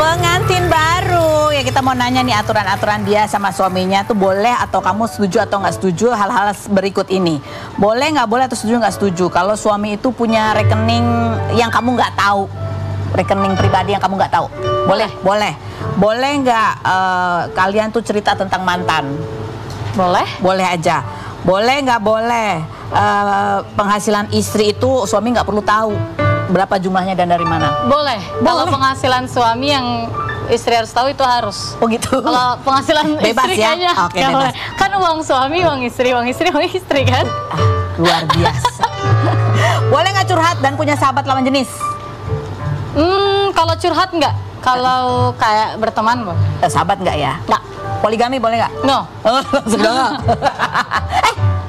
Pengantin baru ya, kita mau nanya nih aturan-aturan dia sama suaminya tuh boleh atau kamu setuju atau nggak setuju hal-hal berikut ini. Boleh nggak boleh atau setuju nggak setuju kalau suami itu punya rekening yang kamu nggak tahu, rekening pribadi yang kamu nggak tahu. Boleh nggak kalian tuh cerita tentang mantan? Boleh aja. Boleh nggak boleh penghasilan istri itu suami nggak perlu tahu berapa jumlahnya dan dari mana? Boleh. Kalau penghasilan suami yang istri harus tahu itu harus. Oh gitu. Kalau penghasilan bebas istri ya? kayaknya Oke, bebas. kan uang suami, uang istri kan? Luar biasa. Boleh nggak curhat dan punya sahabat lawan jenis? Kalau curhat nggak. Kalau kayak berteman, Sahabat nggak ya? nggak. Poligami boleh nggak? No. Sudah nggak?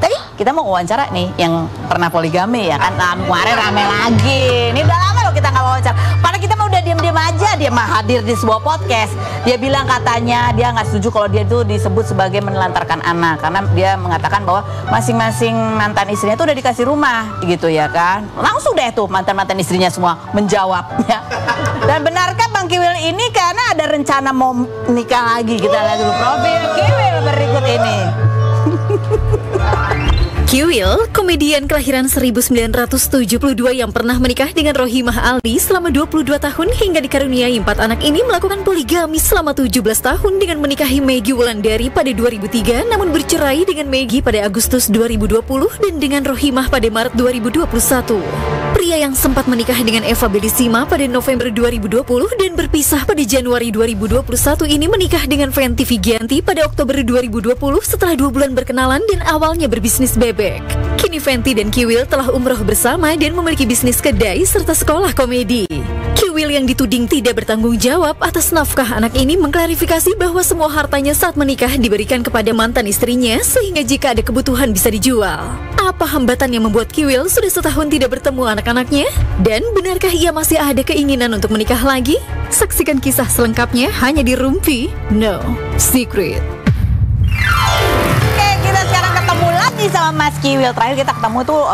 Tadi kita mau wawancara nih yang pernah poligami ya kan? Kemarin rame lagi. Ini udah lama loh kita nggak wawancara. Padahal kita mah udah diam-diam aja. Dia mah hadir di sebuah podcast. Dia bilang katanya dia nggak setuju kalau dia itu disebut sebagai menelantarkan anak, karena dia mengatakan bahwa masing-masing mantan istrinya itu udah dikasih rumah gitu ya kan? Langsung deh tuh mantan-mantan istrinya semua menjawabnya. Dan benarkah Bang Kiwil ini karena ada rencana mau nikah lagi? Kita lihat dulu profil Kiwil berikut ini. Kiwil, komedian kelahiran 1972 yang pernah menikah dengan Rohimah Ali selama 22 tahun hingga dikaruniai 4 anak ini melakukan poligami selama 17 tahun dengan menikahi Maggie Wulandari pada 2003 namun bercerai dengan Maggie pada Agustus 2020 dan dengan Rohimah pada Maret 2021. Pria yang sempat menikah dengan Eva Belisima pada November 2020 dan berpisah pada Januari 2021 ini menikah dengan Fenty Vigianti pada Oktober 2020 setelah 2 bulan berkenalan dan awalnya berbisnis bebek. Kini Fenty dan Kiwil telah umroh bersama dan memiliki bisnis kedai serta sekolah komedi. Kiwil yang dituding tidak bertanggung jawab atas nafkah anak ini mengklarifikasi bahwa semua hartanya saat menikah diberikan kepada mantan istrinya sehingga jika ada kebutuhan bisa dijual. Apa hambatan yang membuat Kiwil sudah setahun tidak bertemu anak-anaknya? Dan benarkah ia masih ada keinginan untuk menikah lagi? Saksikan kisah selengkapnya hanya di Rumpi No Secret. Sama Mas Kiwil, terakhir kita ketemu tuh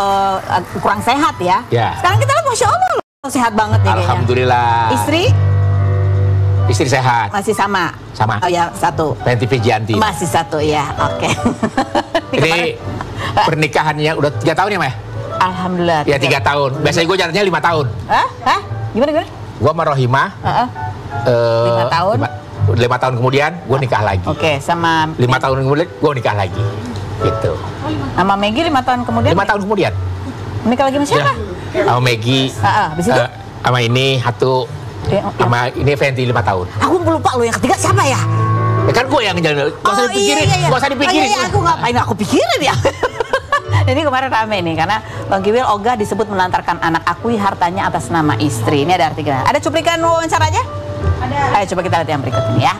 kurang sehat ya. Sekarang kita lihat Masya Allah loh, sehat banget nih. Alhamdulillah. Kayaknya. Istri sehat. Masih sama. Oh ya, satu. Fenty Vigianti. Masih satu ya. Oke. Ini pernikahannya udah 3 tahun ya, Mah? Alhamdulillah. Ya 3 tahun. Biasanya gue jaraknya 5 tahun. Hah? Gimana? Gue sama Rohimah. 5 tahun. 5 tahun kemudian gue nikah lagi. Oke, sama 5 tahun kemudian gue nikah lagi. Gitu. Sama Maggie 5 tahun kemudian? 5 tahun kemudian. Menikah lagi sama siapa? Sama Maggie. Habis itu? Sama ini satu. Sama ini Fenty 5 tahun. Aku lupa loh yang ketiga siapa ya? Ya kan gue yang jalan. Gak usah dipikirin. Gak usah dipikirin. Aku ngapain aku pikirin ya? Ini kemarin rame nih karena Bang Kiwil ogah disebut melantarkan anak, akui hartanya atas nama istri. Ini ada artikelnya. Ada cuplikan wawancaranya? Ada. Ayo coba kita lihat yang berikut ini ya.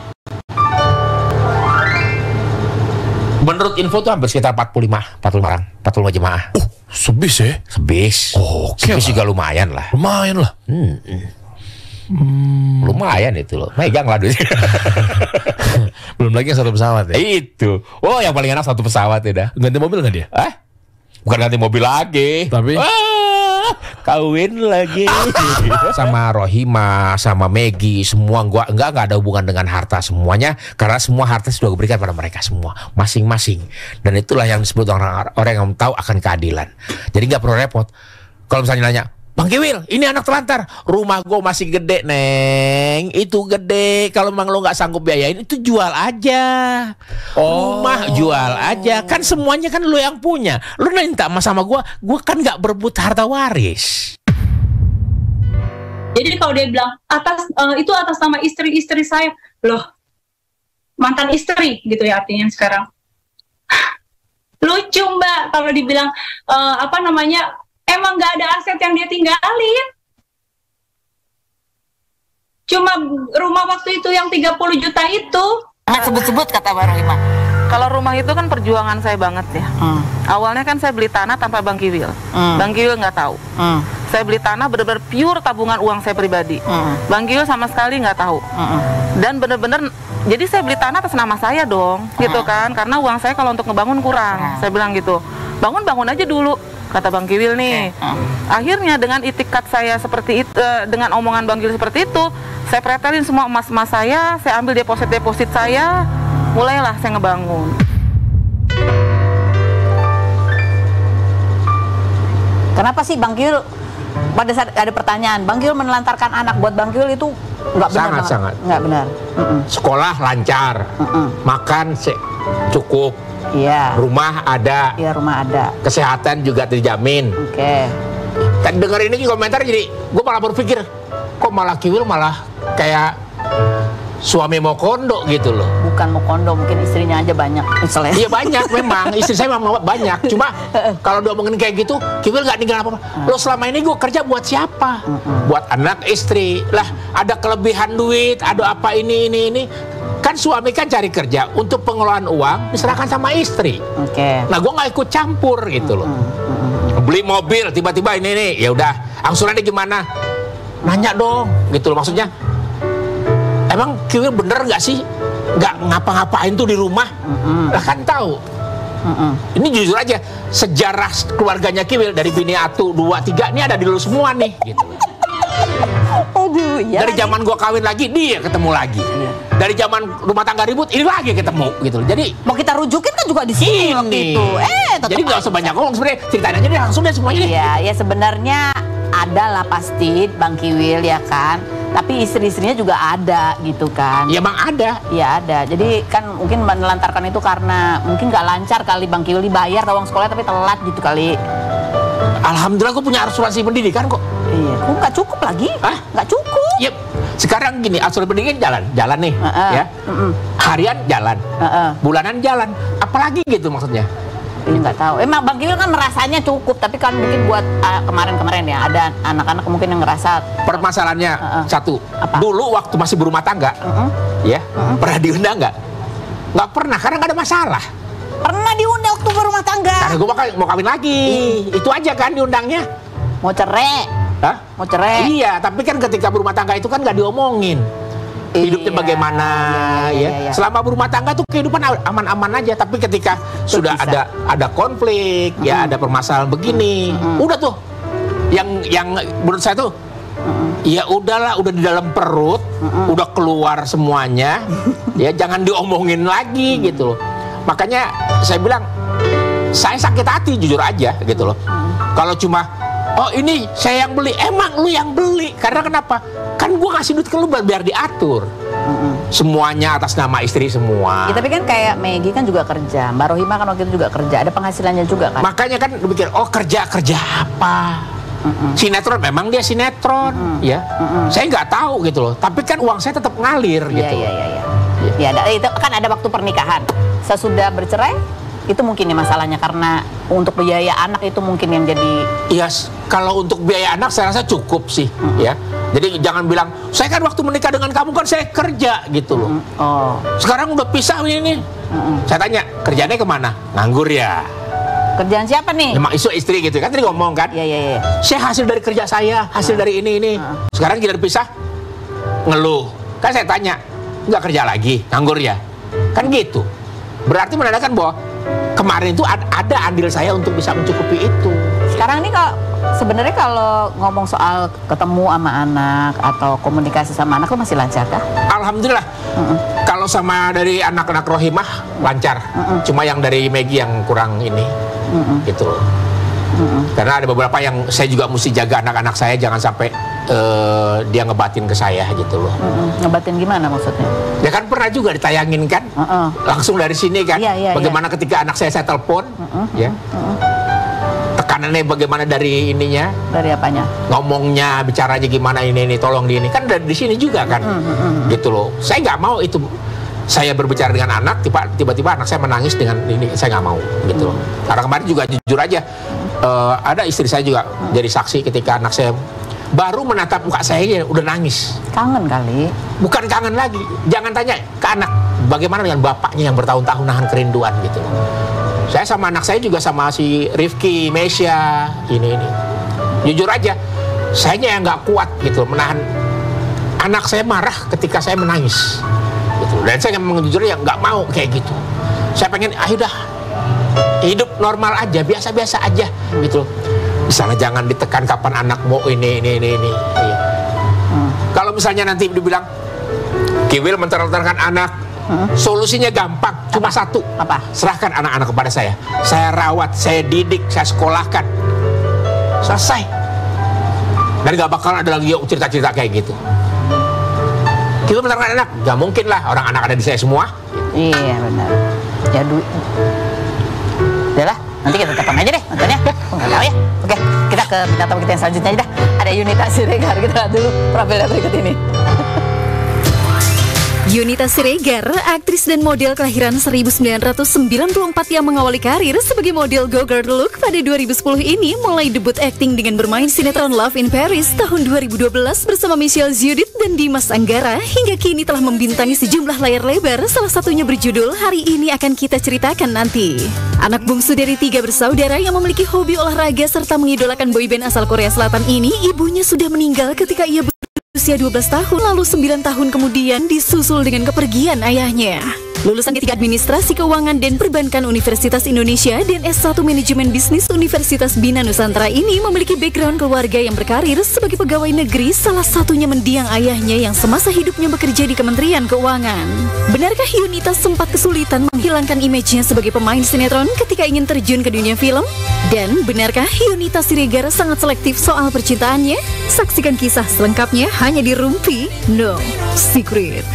Menurut info tuh hampir sekitar 45 orang, 45 jemaah. Sebis ya? Sebis. Oh, oke. Sebis juga lumayan lah. Lumayan lah. Lumayan itu loh. Megang lah duit. Belum lagi yang 1 pesawat ya? Itu. Oh, yang paling enak 1 pesawat ya dah. Ganti mobil nggak dia? Bukan ganti mobil lagi. Tapi? Kawin lagi. Sama Rohimah, sama Maggie, semua enggak ada hubungan dengan harta semuanya, karena semua harta sudah diberikan pada mereka semua masing-masing. Dan itulah yang disebut orang yang tahu akan keadilan. Jadi nggak perlu repot. Kalau misalnya nanya, Bang Kiwil, ini anak telantar, rumah gue masih gede, Neng. Itu gede. Kalau memang lo nggak sanggup biayain, itu jual aja. Rumah jual aja. Kan semuanya kan lo yang punya. Lo minta sama gue kan nggak berebut harta waris. Jadi kalau dia bilang itu atas nama istri saya, loh mantan istri gitu ya artinya sekarang. Lucu Mbak kalau dibilang emang nggak ada aset yang dia tinggalin. Cuma rumah waktu itu yang 30 juta itu. Nggak sebut-sebut kata Mbak Rohimah. Kalau rumah itu kan perjuangan saya banget ya. Awalnya kan saya beli tanah tanpa Bang Kiwil. Bang Kiwil nggak tahu. Saya beli tanah benar-benar pure tabungan uang saya pribadi. Bang Kiwil sama sekali nggak tahu. Dan benar-benar, jadi saya beli tanah atas nama saya dong, gitu kan. Karena uang saya kalau untuk ngebangun kurang. Saya bilang gitu, bangun aja dulu. kata Bang Kiwil nih. Akhirnya dengan itikat saya seperti itu, dengan omongan Bang Kiwil seperti itu, saya pretelin semua emas-emas saya ambil deposit saya, mulailah saya ngebangun. Kenapa sih Bang Kiwil, pada saat ada pertanyaan, Bang Kiwil menelantarkan anak, buat Bang Kiwil itu nggak benar banget? Sangat. Nggak benar. Sekolah lancar, makan cukup, Iya. rumah ada, Iya, rumah ada. kesehatan juga terjamin. Oke. Kan denger ini komentar jadi gue malah berpikir, kok malah Kiwil malah kayak suami mau kondo gitu loh. Bukan mau kondo, mungkin istrinya aja banyak misalnya. Iya banyak memang, istri saya memang banyak. Cuma kalau diomongin kayak gitu, Kiwil nggak ninggalin apa-apa. Lo selama ini gue kerja buat siapa? Buat anak, istri. Lah ada kelebihan duit, ada apa ini. Kan suami kan cari kerja untuk pengelolaan uang diserahkan sama istri. Oke. Nah gue nggak ikut campur gitu loh. Beli mobil tiba-tiba ini ya udah angsurannya gimana? Nanya dong gitu loh, maksudnya. Emang Kiwil bener nggak sih nggak ngapa-ngapain tuh di rumah? Lah kan tahu. Ini jujur aja, sejarah keluarganya Kiwil dari bini 1, 2, 3 ini ada di lu semua nih gitu. Aduh, iya. Dari zaman gua kawin lagi dia ketemu lagi. Dari zaman rumah tangga ribut ini lagi ketemu gitu. Jadi Mau kita rujukin kan juga di sini waktu itu. Tetap jadi nggak usah banyak ngomong, sebenarnya ceritain aja deh langsung deh semuanya deh. Iya, ya sebenarnya ada lah pasti Bang Kiwil ya kan. Tapi istri-istrinya juga ada gitu kan. Ya bang ada. Iya ada. Jadi kan mungkin menelantarkan itu karena mungkin nggak lancar kali Bang Kiwil, dibayar uang sekolah tapi telat gitu kali. Alhamdulillah gua punya asuransi pendidikan kok. Iya, kok nggak cukup lagi? Hah? Nggak cukup. Yep. Sekarang gini, asuransi pendidikan jalan nih, ya. Harian jalan, bulanan jalan, apalagi gitu maksudnya. Ini nggak tahu. Emang Bang Kiwil kan merasanya cukup, tapi kan mungkin buat kemarin-kemarin ya ada anak-anak mungkin yang ngerasa. Permasalahannya satu, Apa? dulu waktu masih berumah tangga, ya, pernah diundang nggak? Nggak pernah, karena nggak ada masalah. Pernah diundang waktu berumah tangga. Karena gue mau kawin lagi, itu aja kan diundangnya. Mau cerai. Hah? Mau cerai. Iya, tapi kan ketika berumah tangga itu kan nggak diomongin. Hidupnya Iya, bagaimana iya. ya. Selama berumah tangga tuh kehidupan aman-aman aja, tapi ketika sudah bisa. ada konflik, ya ada permasalahan begini, udah tuh yang menurut saya tuh ya udahlah, udah di dalam perut, udah keluar semuanya, ya jangan diomongin lagi gitu loh. Makanya saya bilang saya sakit hati jujur aja gitu loh. Kalau cuma oh ini saya yang beli, emang lu yang beli, karena kenapa? Kan gua kasih duit ke lu biar diatur. Semuanya atas nama istri semua. Ya, tapi kan kayak Maggie kan juga kerja, Mbak Rohima kan waktu itu juga kerja, ada penghasilannya juga kan. Makanya kan lu pikir, oh kerja apa? Sinetron, memang dia sinetron, ya. Saya nggak tahu gitu loh. Tapi kan uang saya tetap ngalir gitu. Iya. Ya, itu kan ada waktu pernikahan. Sesudah bercerai, itu mungkin ya masalahnya karena untuk biaya anak itu mungkin yang jadi. Iya, kalau untuk biaya anak saya rasa cukup sih, ya. Jadi jangan bilang, saya kan waktu menikah dengan kamu kan saya kerja gitu loh. Oh. Sekarang udah pisah ini. Saya tanya, kerjanya kemana? Nganggur ya. Kerjaan siapa nih? Emang isu istri gitu kan, tadi ngomong kan. Iya. Saya hasil dari kerja saya, hasil dari ini. Sekarang kita pisah, ngeluh. Kan saya tanya, nggak kerja lagi, nganggur ya? Kan gitu. Berarti menandakan bahwa kemarin itu ada andil saya untuk bisa mencukupi itu. Sekarang ini sebenarnya kalau ngomong soal ketemu sama anak atau komunikasi sama anak, lo masih lancar kah? Alhamdulillah. Kalau sama dari anak-anak Rohimah lancar. Cuma yang dari Maggie yang kurang ini, gitu. Karena ada beberapa yang saya juga mesti jaga anak-anak saya jangan sampai dia ngebatin ke saya gitu loh. Ngebatin gimana maksudnya? Ya kan pernah juga ditayangin kan, langsung dari sini kan. Iya. Bagaimana ketika anak saya telepon, ya. Tekanannya bagaimana dari ininya? Dari apanya? Ngomongnya, bicaranya gimana ini tolong di ini kan dari di sini juga kan, gitu loh. Saya nggak mau itu. Saya berbicara dengan anak, tiba-tiba anak saya menangis dengan ini, saya nggak mau, gitu loh. Karena kemarin juga jujur aja, ada istri saya juga jadi saksi ketika anak saya baru menatap muka saya udah nangis. Kangen kali. Bukan kangen lagi, jangan tanya ke anak bagaimana dengan bapaknya yang bertahun-tahun nahan kerinduan gitu loh. Saya sama anak saya juga sama si Rifki, Mesya, ini. Jujur aja, saya yang nggak kuat gitu menahan anak saya marah ketika saya menangis. Gitu. Dan saya memang jujur ya nggak mau kayak gitu. Saya pengen, udah hidup normal aja, biasa-biasa aja gitu loh. Misalnya jangan ditekan kapan anak mau ini. Iya. Kalau misalnya nanti dibilang Kiwil mentertawakan anak, solusinya gampang, cuma satu. Apa? Serahkan anak-anak kepada saya. Saya rawat, saya didik, saya sekolahkan. Selesai. Dan gak bakal ada lagi cerita-cerita kayak gitu. Kiwil mentertawakan anak, gak mungkin lah, orang anak ada di saya semua. Iya benar. Ya udahlah, nanti kita telepon aja deh nontonnya. Nggak tahu ya. Oke, kita ke bintang tamu kita yang selanjutnya aja dah. Ada Yunita Siregar, kita lihat dulu profilnya berikut ini. Yunita Siregar, aktris dan model kelahiran 1994 yang mengawali karir sebagai model Go Girl Look pada 2010 ini mulai debut akting dengan bermain sinetron Love in Paris tahun 2012 bersama Michelle Judith dan Dimas Anggara, hingga kini telah membintangi sejumlah layar lebar, salah satunya berjudul Hari Ini Akan Kita Ceritakan Nanti. Anak bungsu dari 3 bersaudara yang memiliki hobi olahraga serta mengidolakan boyband asal Korea Selatan ini, ibunya sudah meninggal ketika ia usia 12 tahun, lalu 9 tahun kemudian disusul dengan kepergian ayahnya. Lulusan D3 Administrasi Keuangan dan Perbankan Universitas Indonesia dan S1 Manajemen Bisnis Universitas Bina Nusantara ini memiliki background keluarga yang berkarir sebagai pegawai negeri, salah satunya mendiang ayahnya yang semasa hidupnya bekerja di Kementerian Keuangan. Benarkah Yunita sempat kesulitan menghilangkan image-nya sebagai pemain sinetron ketika ingin terjun ke dunia film? Dan benarkah Yunita Siregar sangat selektif soal percintaannya? Saksikan kisah selengkapnya hanya di Rumpi No Secret.